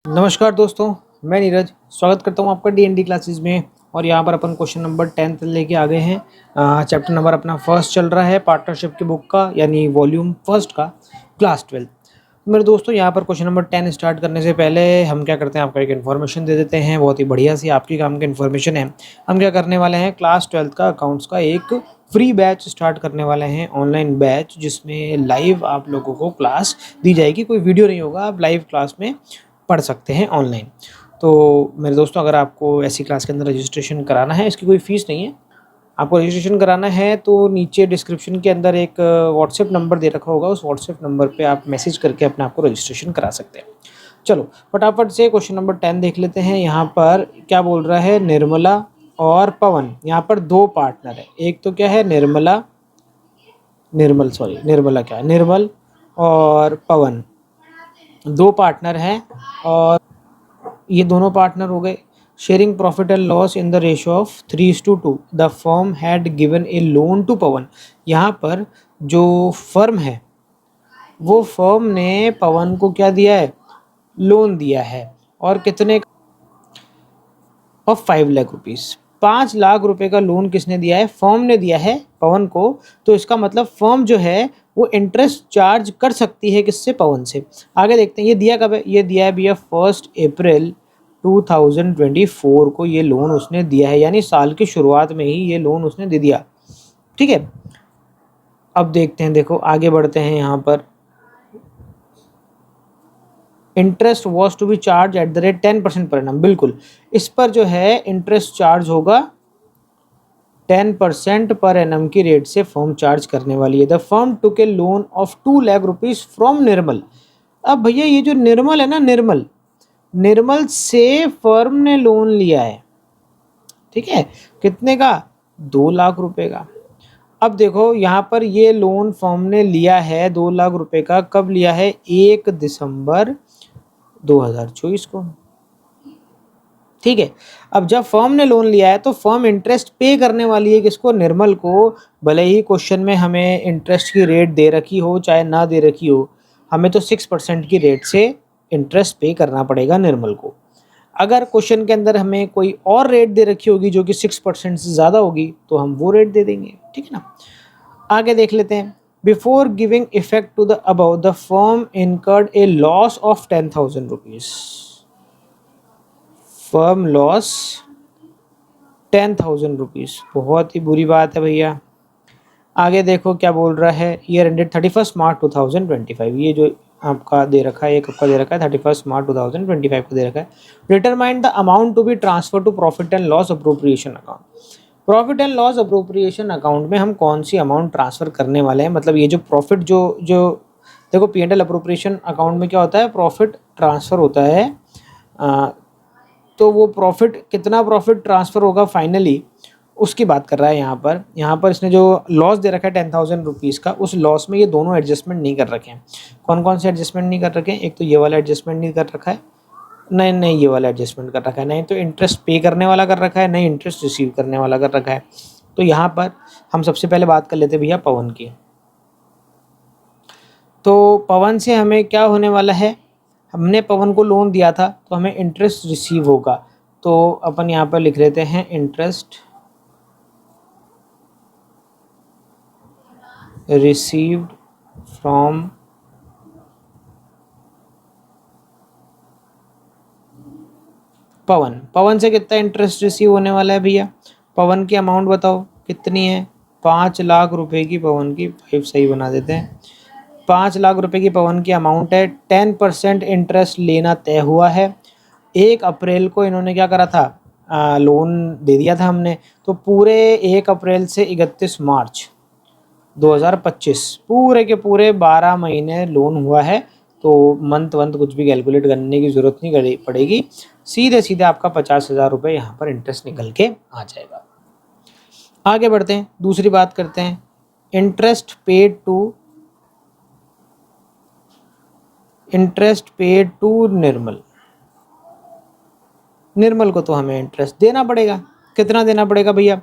नमस्कार दोस्तों, मैं नीरज स्वागत करता हूं आपका डी क्लासेस में। और यहां पर अपन क्वेश्चन नंबर 10 लेके आ गए हैं। चैप्टर नंबर अपना फर्स्ट चल रहा है पार्टनरशिप की बुक का, यानी वॉल्यूम फर्स्ट का, क्लास 12। मेरे दोस्तों, यहां पर क्वेश्चन नंबर 10 स्टार्ट करने से पहले हम क्या करते हैं, आपको एक इन्फॉर्मेशन दे देते हैं। बहुत ही बढ़िया सी आपकी काम की इन्फॉर्मेशन है। हम क्या करने वाले हैं, क्लास 12 का अकाउंट्स का एक फ्री बैच स्टार्ट करने वाले हैं, ऑनलाइन बैच, जिसमें लाइव आप लोगों को क्लास दी जाएगी। कोई वीडियो नहीं होगा, आप लाइव क्लास में पढ़ सकते हैं ऑनलाइन। तो मेरे दोस्तों, अगर आपको ऐसी क्लास के अंदर रजिस्ट्रेशन कराना है, इसकी कोई फ़ीस नहीं है। आपको रजिस्ट्रेशन कराना है तो नीचे डिस्क्रिप्शन के अंदर एक व्हाट्सएप नंबर दे रखा होगा, उस व्हाट्सएप नंबर पे आप मैसेज करके अपने आप को रजिस्ट्रेशन करा सकते हैं। चलो फटाफट से क्वेश्चन नंबर 10 देख लेते हैं। यहाँ पर क्या बोल रहा है, निर्मला और पवन, यहाँ पर दो पार्टनर है। एक तो क्या है, निर्मल और पवन, दो पार्टनर हैं। और ये दोनों पार्टनर हो गए। Sharing profit and loss in the ratio of 3:2। The firm had given a loan to Pawan. यहाँ पर जो फर्म है, वो फर्म ने पवन को क्या दिया है, लोन दिया है। और कितने ऑफ 5 लाख रुपीज़, 5 लाख रुपए का लोन किसने दिया है, फर्म ने दिया है पवन को। तो इसका मतलब फर्म जो है वो इंटरेस्ट चार्ज कर सकती है किससे, पवन से। आगे देखते हैं, ये दिया कब है, ये दिया है भैया 1 अप्रैल 2024 को ये लोन उसने दिया है, यानी साल की शुरुआत में ही ये लोन उसने दे दिया। ठीक है, अब देखते हैं, देखो आगे बढ़ते हैं। यहाँ पर interest was to be charge at the rate 10% per annum. बिल्कुल, इस पर जो है इंटरेस्ट चार्ज होगा 10% पर एनम की रेट से फर्म चार्ज करने वाली है। The firm took a loan of 2 lakh rupees from Nirmal. अब भैया ये जो निर्मल है ना, निर्मल से फर्म ने लोन लिया है। ठीक है, कितने का, 2 लाख रुपए का। अब देखो यहाँ पर ये लोन फर्म ने लिया है 2 लाख रुपए का। कब लिया है, 1 दिसंबर 2024 को। ठीक है, अब जब फर्म ने लोन लिया है तो फर्म इंटरेस्ट पे करने वाली है किसको, निर्मल को। भले ही क्वेश्चन में हमें इंटरेस्ट की रेट दे रखी हो चाहे ना दे रखी हो, हमें तो 6% की रेट से इंटरेस्ट पे करना पड़ेगा निर्मल को। अगर क्वेश्चन के अंदर हमें कोई और रेट दे रखी होगी जो कि 6% से ज़्यादा होगी, तो हम वो रेट दे देंगे। ठीक है ना, आगे देख लेते हैं। Before giving effect to the above, the firm incurred a loss of 10,000 rupees. Firm loss 10,000 rupees, बहुत ही बुरी बात है भैया। आगे देखो क्या बोल रहा है, ईयर एंडेड 31 मार्च 2025। ये जो आपका दे रखा है, एक आपका दे रखा है 31 मार्च 2025 को दे रखा है। Determine the amount to be transfer to profit and loss appropriation account. Profit and loss appropriation account में हम कौन सी अमाउंट ट्रांसफ़र करने वाले हैं, मतलब ये जो प्रॉफिट जो जो देखो, P and L appropriation account में क्या होता है, प्रॉफिट ट्रांसफ़र होता है। तो वो प्रॉफिट, कितना प्रॉफिट ट्रांसफ़र होगा फाइनली, उसकी बात कर रहा है यहाँ पर। यहाँ पर इसने जो लॉस दे रखा है 10,000 रुपीज़ का, उस लॉस में ये दोनों एडजस्टमेंट नहीं कर रखे हैं। कौन कौन से एडजस्टमेंट नहीं कर रखे हैं, एक तो ये वाला एडजस्टमेंट नहीं कर रखा है, नहीं ये वाला एडजस्टमेंट कर रखा है, नहीं तो इंटरेस्ट पे करने वाला कर रखा है, नहीं इंटरेस्ट रिसीव करने वाला कर रखा है। तो यहाँ पर हम सबसे पहले बात कर लेते हैं भैया पवन की। तो पवन से हमें क्या होने वाला है, हमने पवन को लोन दिया था तो हमें इंटरेस्ट रिसीव होगा। तो अपन यहाँ पर लिख लेते हैं इंटरेस्ट रिसीव्ड फ्रॉम पवन। पवन से कितना इंटरेस्ट रिसीव होने वाला है भैया, पवन की अमाउंट बताओ कितनी है, 5 लाख रुपए की पवन की, 5 सही बना देते हैं। 5 लाख रुपए की पवन की अमाउंट है। 10% इंटरेस्ट लेना तय हुआ है। 1 अप्रैल को इन्होंने क्या करा था, लोन दे दिया था हमने। तो पूरे 1 अप्रैल से 31 मार्च 2025 पूरे के पूरे 12 महीने लोन हुआ है। तो मंथ वंथ कुछ भी कैलकुलेट करने की ज़रूरत नहीं पड़ेगी, सीधे सीधे आपका 50,000 रुपये यहाँ पर इंटरेस्ट निकल के आ जाएगा। आगे बढ़ते हैं, दूसरी बात करते हैं। इंटरेस्ट पेड टू निर्मल को तो हमें इंटरेस्ट देना पड़ेगा। कितना देना पड़ेगा भैया,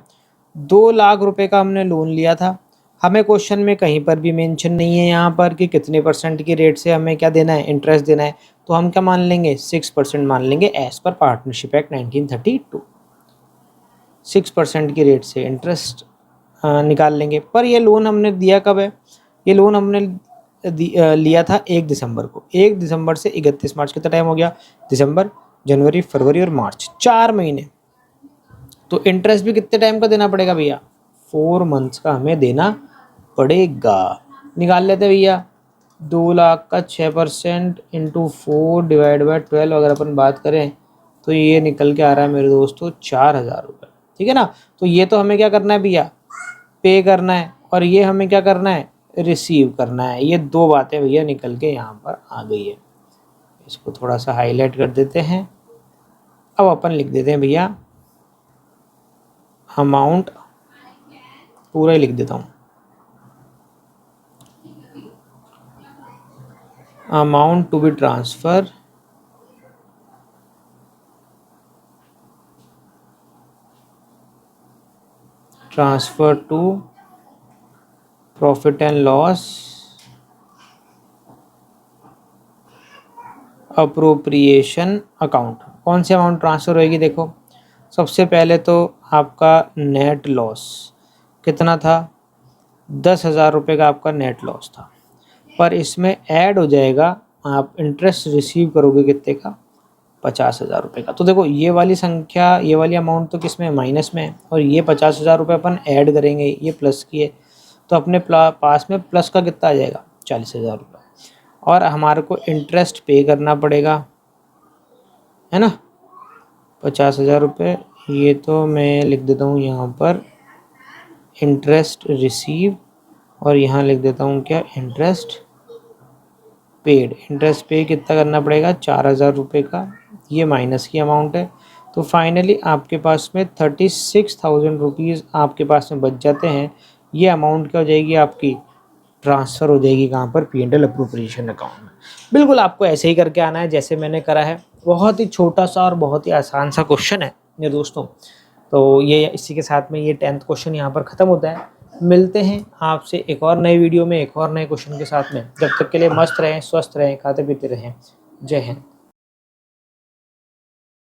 2 लाख रुपए का हमने लोन लिया था, हमें क्वेश्चन में कहीं पर भी मेंशन नहीं है यहाँ पर कि कितने परसेंट की रेट से हमें क्या देना है, इंटरेस्ट देना है, तो हम क्या मान लेंगे, 6% मान लेंगे एज पर पार्टनरशिप एक्ट 1932। 6% की रेट से इंटरेस्ट निकाल लेंगे। पर ये लोन हमने दिया कब है, ये लोन हमने लिया था 1 दिसंबर को। 1 दिसंबर से 31 मार्च कितना टाइम हो गया, दिसंबर, जनवरी, फरवरी और मार्च, 4 महीने। तो इंटरेस्ट भी कितने टाइम का देना पड़ेगा भैया, 4 मंथ्स का हमें देना पड़ेगा। निकाल लेते भैया, 2 लाख का 6% इंटू 4 डिवाइड बाई 12 अगर अपन बात करें तो ये निकल के आ रहा है मेरे दोस्तों 4,000 रुपये। ठीक है ना। तो ये तो हमें क्या करना है भैया, पे करना है, और ये हमें क्या करना है, रिसीव करना है। ये 2 बातें भैया निकल के यहाँ पर आ गई है। इसको थोड़ा सा हाईलाइट कर देते हैं। अब अपन लिख देते हैं भैया अमाउंट, पूरा ही लिख देता हूँ, amount to be transfer to profit and loss appropriation account. कौन सी अमाउंट ट्रांसफ़र होएगी, देखो सबसे पहले तो आपका नेट लॉस कितना था, 10,000 रुपये का आपका नेट लॉस था। पर इसमें ऐड हो जाएगा, आप इंटरेस्ट रिसीव करोगे कितने का, 50,000 रुपये का। तो देखो ये वाली संख्या, ये वाली अमाउंट तो किस में, माइनस में है, और ये 50,000 रुपये अपन ऐड करेंगे, ये प्लस की है। तो अपने पास में प्लस का कितना आ जाएगा, 40,000 रुपये। और हमारे को इंटरेस्ट पे करना पड़ेगा, है ना, 50,000 रुपये। ये तो मैं लिख देता हूँ यहाँ पर इंटरेस्ट रिसीव, और यहाँ लिख देता हूँ क्या, इंटरेस्ट पेड। इंटरेस्ट पे कितना करना पड़ेगा, 4,000 रुपये का, ये माइनस की अमाउंट है। तो फाइनली आपके पास में 36,000 रुपीज़ आपके पास में बच जाते हैं। ये अमाउंट क्या हो जाएगी आपकी, ट्रांसफ़र हो जाएगी कहाँ पर, P&L अप्रोप्रिएशन अकाउंट में। बिल्कुल आपको ऐसे ही करके आना है जैसे मैंने करा है। बहुत ही छोटा सा और बहुत ही आसान सा क्वेश्चन है मेरे दोस्तों। तो ये इसी के साथ में ये 10th क्वेश्चन यहाँ पर ख़त्म होता है। मिलते हैं आपसे एक और नई वीडियो में एक और नए क्वेश्चन के साथ में। जब तक के लिए मस्त रहें, स्वस्थ रहें, खाते पीते रहें। जय हिंद।